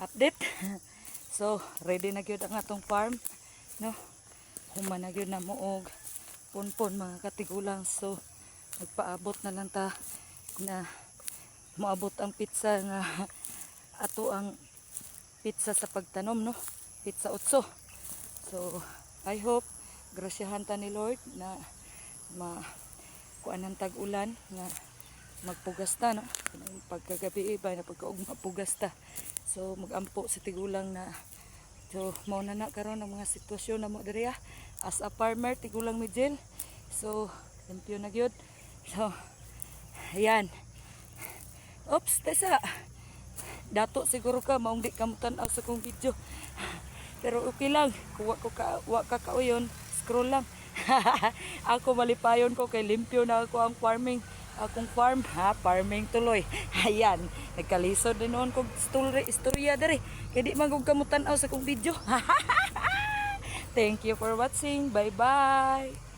update. So ready na gyud ang atong farm, no? Human na gyud na mo og punpon mga katigulang. So nagpaabot na lang ta na moabot ang pizza nga ato ang pizza sa pagtanom, no? Pizza 8. So I hope grasyahan ta ni Lord na kuanan tag ulan nga magpugas ta, no? Pagkagabi iba na pagkaog mapugas ta. So magampo sa tigulang na. So mao na karon ang mga sitwasyon na mo diri as a farmer tigulang Mijel. So limpyo na gyud. So ayan. Oops, tesa. Dato siguro ka maong di ka mutan-aw sa kong video. Pero okay lang, kuha ko wa ka kauyon, scroll lang. Ako malipayon ko kay limpyo na ako ang farming. Akong farm, farming tuloy. Ayan, nagkalisod din noon kong istorya dari. Kaya di man kong kamutan sa kong video. Thank you for watching. Bye-bye.